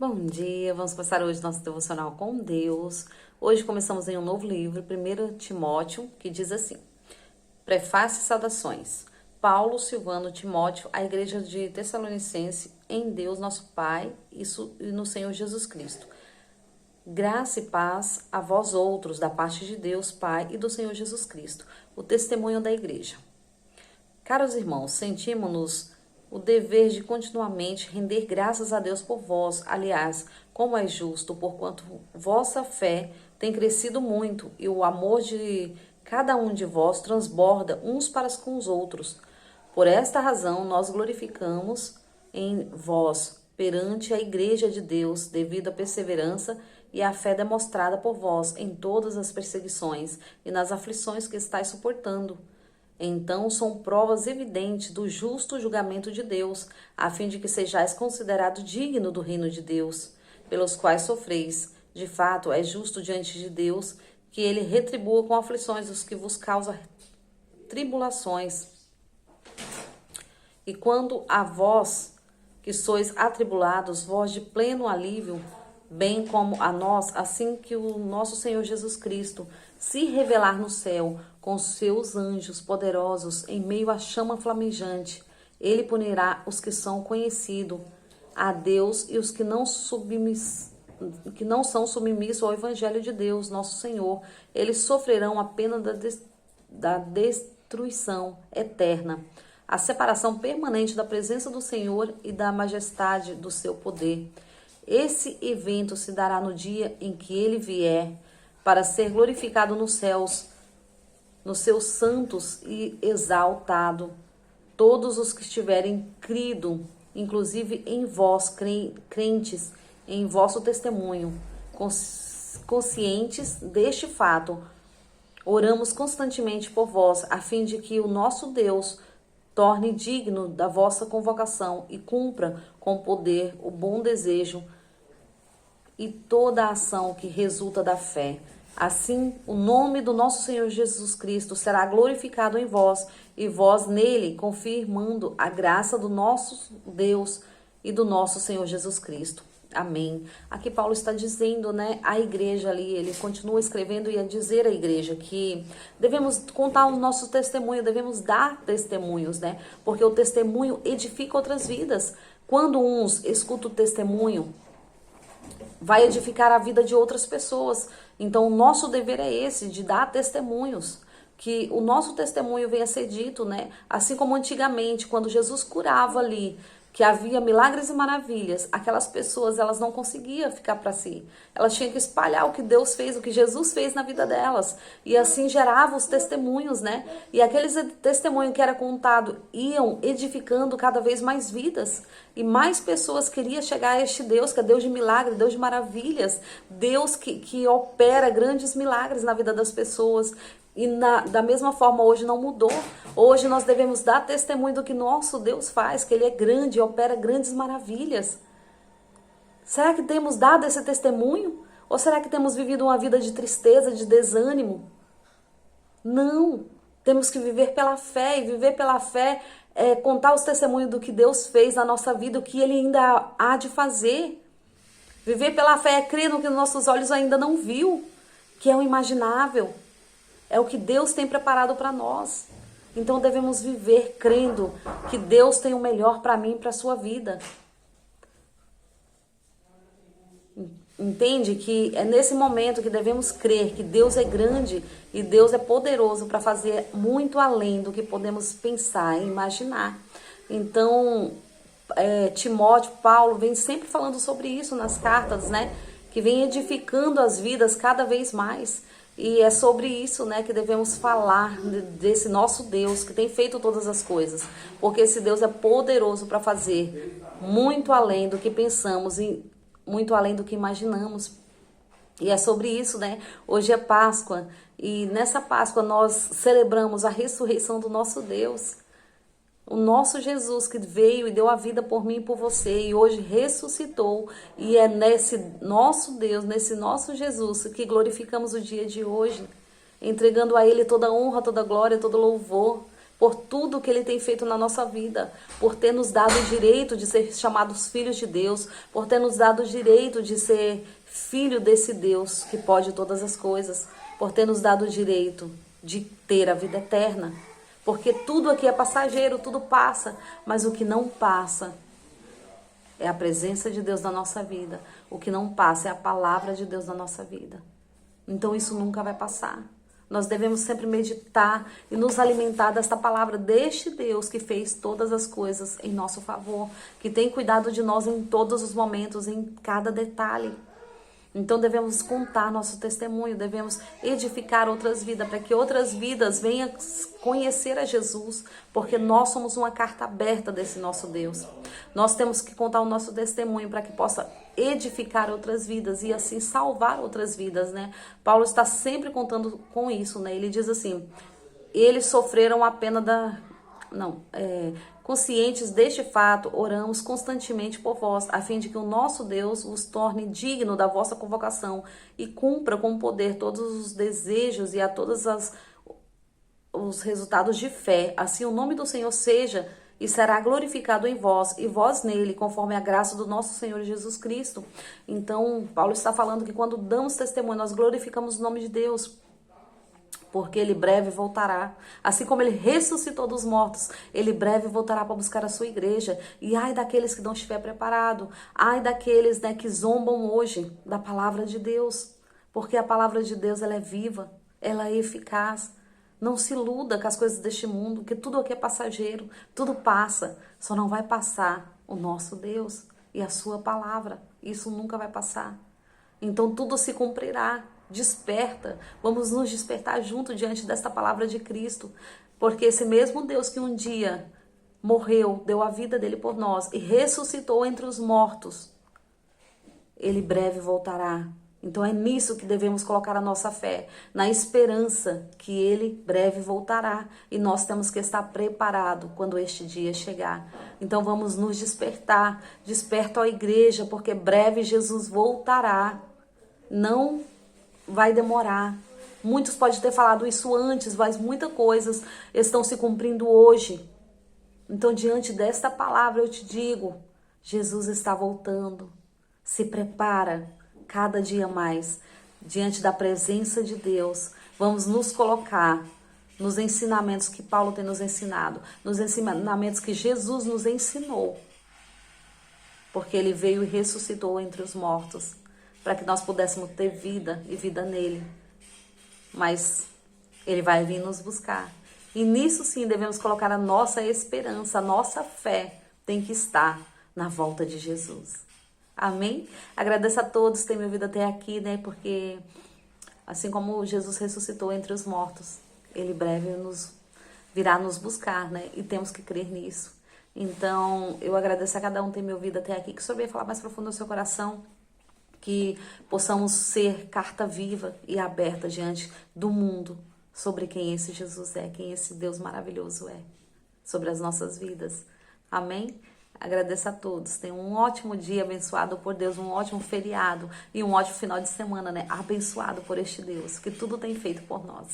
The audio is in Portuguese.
Bom dia, vamos começar hoje nosso devocional com Deus. Hoje começamos em um novo livro, 1 Timóteo, que diz assim: Prefácio e saudações. Paulo, Silvano, Timóteo, à igreja de Tessalonicense, em Deus nosso Pai e no Senhor Jesus Cristo. Graça e paz a vós outros, da parte de Deus Pai e do Senhor Jesus Cristo, o testemunho da igreja. Caros irmãos, sentimos-nos o dever de continuamente render graças a Deus por vós, aliás, como é justo, porquanto vossa fé tem crescido muito e o amor de cada um de vós transborda uns para com os outros. Por esta razão, nós glorificamos em vós perante a igreja de Deus, devido à perseverança e à fé demonstrada por vós em todas as perseguições e nas aflições que estáis suportando. Então são provas evidentes do justo julgamento de Deus, a fim de que sejais considerado digno do reino de Deus, pelos quais sofreis. De fato, é justo diante de Deus que ele retribua com aflições os que vos causam tribulações. E quando a vós, que sois atribulados, vós de pleno alívio, bem como a nós, assim que o nosso Senhor Jesus Cristo se revelar no céu com seus anjos poderosos em meio à chama flamejante, ele punirá os que são conhecidos a Deus e os que não são submissos ao Evangelho de Deus, nosso Senhor. Eles sofrerão a pena da destruição eterna, a separação permanente da presença do Senhor e da majestade do seu poder. Esse evento se dará no dia em que ele vier para ser glorificado nos céus, nos seus santos e exaltado. Todos os que estiverem crido, inclusive em vós, crentes, em vosso testemunho, conscientes deste fato, oramos constantemente por vós, a fim de que o nosso Deus torne digno da vossa convocação e cumpra com poder o bom desejo e toda a ação que resulta da fé. Assim, o nome do nosso Senhor Jesus Cristo será glorificado em vós, e vós nele, confirmando a graça do nosso Deus e do nosso Senhor Jesus Cristo. Amém. Aqui Paulo está dizendo, a igreja ali, ele continua escrevendo e a dizer à igreja que devemos contar o nosso testemunho, devemos dar testemunhos, Porque o testemunho edifica outras vidas. Quando uns escutam o testemunho, vai edificar a vida de outras pessoas. Então, o nosso dever é esse, de dar testemunhos. Que o nosso testemunho venha a ser dito, Assim como antigamente, quando Jesus curava ali, que havia milagres e maravilhas, aquelas pessoas, elas não conseguiam ficar para si. Elas tinham que espalhar o que Deus fez, o que Jesus fez na vida delas. E assim gerava os testemunhos, E aqueles testemunhos que era contado iam edificando cada vez mais vidas. E mais pessoas queriam chegar a este Deus, que é Deus de milagres, Deus de maravilhas. Deus que opera grandes milagres na vida das pessoas. E da mesma forma, hoje não mudou. Hoje nós devemos dar testemunho do que nosso Deus faz, que Ele é grande e opera grandes maravilhas. Será que temos dado esse testemunho? Ou será que temos vivido uma vida de tristeza, de desânimo? Não. Temos que viver pela fé, e viver pela fé é contar os testemunhos do que Deus fez na nossa vida, o que Ele ainda há de fazer. Viver pela fé é crer no que nossos olhos ainda não viu, que é o imaginável. É o que Deus tem preparado para nós. Então devemos viver crendo que Deus tem o melhor para mim e para a sua vida. Entende que é nesse momento que devemos crer que Deus é grande e Deus é poderoso para fazer muito além do que podemos pensar e imaginar. Então, Timóteo, Paulo, vem sempre falando sobre isso nas cartas, Que vem edificando as vidas cada vez mais. E é sobre isso, que devemos falar desse nosso Deus que tem feito todas as coisas. Porque esse Deus é poderoso para fazer muito além do que pensamos e muito além do que imaginamos. E é sobre isso, Hoje é Páscoa e nessa Páscoa nós celebramos a ressurreição do nosso Deus. O nosso Jesus que veio e deu a vida por mim e por você e hoje ressuscitou. E é nesse nosso Deus, nesse nosso Jesus que glorificamos o dia de hoje, entregando a Ele toda a honra, toda a glória, todo louvor. por tudo que Ele tem feito na nossa vida, por ter nos dado o direito de ser chamados filhos de Deus, por ter nos dado o direito de ser filho desse Deus que pode todas as coisas, por ter nos dado o direito de ter a vida eterna. Porque tudo aqui é passageiro, tudo passa, mas o que não passa é a presença de Deus na nossa vida. O que não passa é a palavra de Deus na nossa vida. Então isso nunca vai passar. Nós devemos sempre meditar e nos alimentar desta palavra, deste Deus que fez todas as coisas em nosso favor, que tem cuidado de nós em todos os momentos, em cada detalhe. Então devemos contar nosso testemunho, devemos edificar outras vidas, para que outras vidas venham conhecer a Jesus, porque nós somos uma carta aberta desse nosso Deus. Nós temos que contar o nosso testemunho para que possa edificar outras vidas e assim salvar outras vidas, né? Paulo está sempre contando com isso, né? Ele diz assim, eles sofreram a pena da... Conscientes deste fato, oramos constantemente por vós, a fim de que o nosso Deus vos torne digno da vossa convocação e cumpra com poder todos os desejos e a todos os resultados de fé. Assim o nome do Senhor seja e será glorificado em vós e vós nele, conforme a graça do nosso Senhor Jesus Cristo. Então, Paulo está falando que quando damos testemunho, nós glorificamos o nome de Deus, porque Ele breve voltará. Assim como Ele ressuscitou dos mortos, Ele breve voltará para buscar a sua igreja. E ai daqueles que não estiver preparado, ai daqueles, né, que zombam hoje da palavra de Deus, porque a palavra de Deus ela é viva, ela é eficaz. Não se iluda com as coisas deste mundo, que tudo aqui é passageiro, tudo passa, só não vai passar o nosso Deus e a sua palavra. Isso nunca vai passar. Então tudo se cumprirá. Desperta, vamos nos despertar junto diante desta palavra de Cristo, porque esse mesmo Deus que um dia morreu, deu a vida dele por nós e ressuscitou entre os mortos, Ele breve voltará. Então é nisso que devemos colocar a nossa fé, na esperança que Ele breve voltará e nós temos que estar preparados quando este dia chegar. Então vamos nos despertar, desperta a igreja, porque breve Jesus voltará. Não vai demorar. Muitos podem ter falado isso antes, mas muitas coisas estão se cumprindo hoje. Então, diante desta palavra, eu te digo, Jesus está voltando. Se prepara cada dia mais diante da presença de Deus. Vamos nos colocar nos ensinamentos que Paulo tem nos ensinado, nos ensinamentos que Jesus nos ensinou, porque Ele veio e ressuscitou entre os mortos, para que nós pudéssemos ter vida e vida nele. Mas Ele vai vir nos buscar. E nisso sim devemos colocar a nossa esperança, a nossa fé tem que estar na volta de Jesus. Amém? Agradeço a todos que têm me ouvido até aqui, né? Porque assim como Jesus ressuscitou entre os mortos, Ele breve virá nos buscar, né? E temos que crer nisso. Então, eu agradeço a cada um que tem me ouvido até aqui, que o Senhor venha falar mais profundo no seu coração, que possamos ser carta viva e aberta diante do mundo sobre quem esse Jesus é, quem esse Deus maravilhoso é, sobre as nossas vidas. Amém? Agradeço a todos. Tenham um ótimo dia abençoado por Deus, um ótimo feriado e um ótimo final de semana, né? Abençoado por este Deus, que tudo tem feito por nós.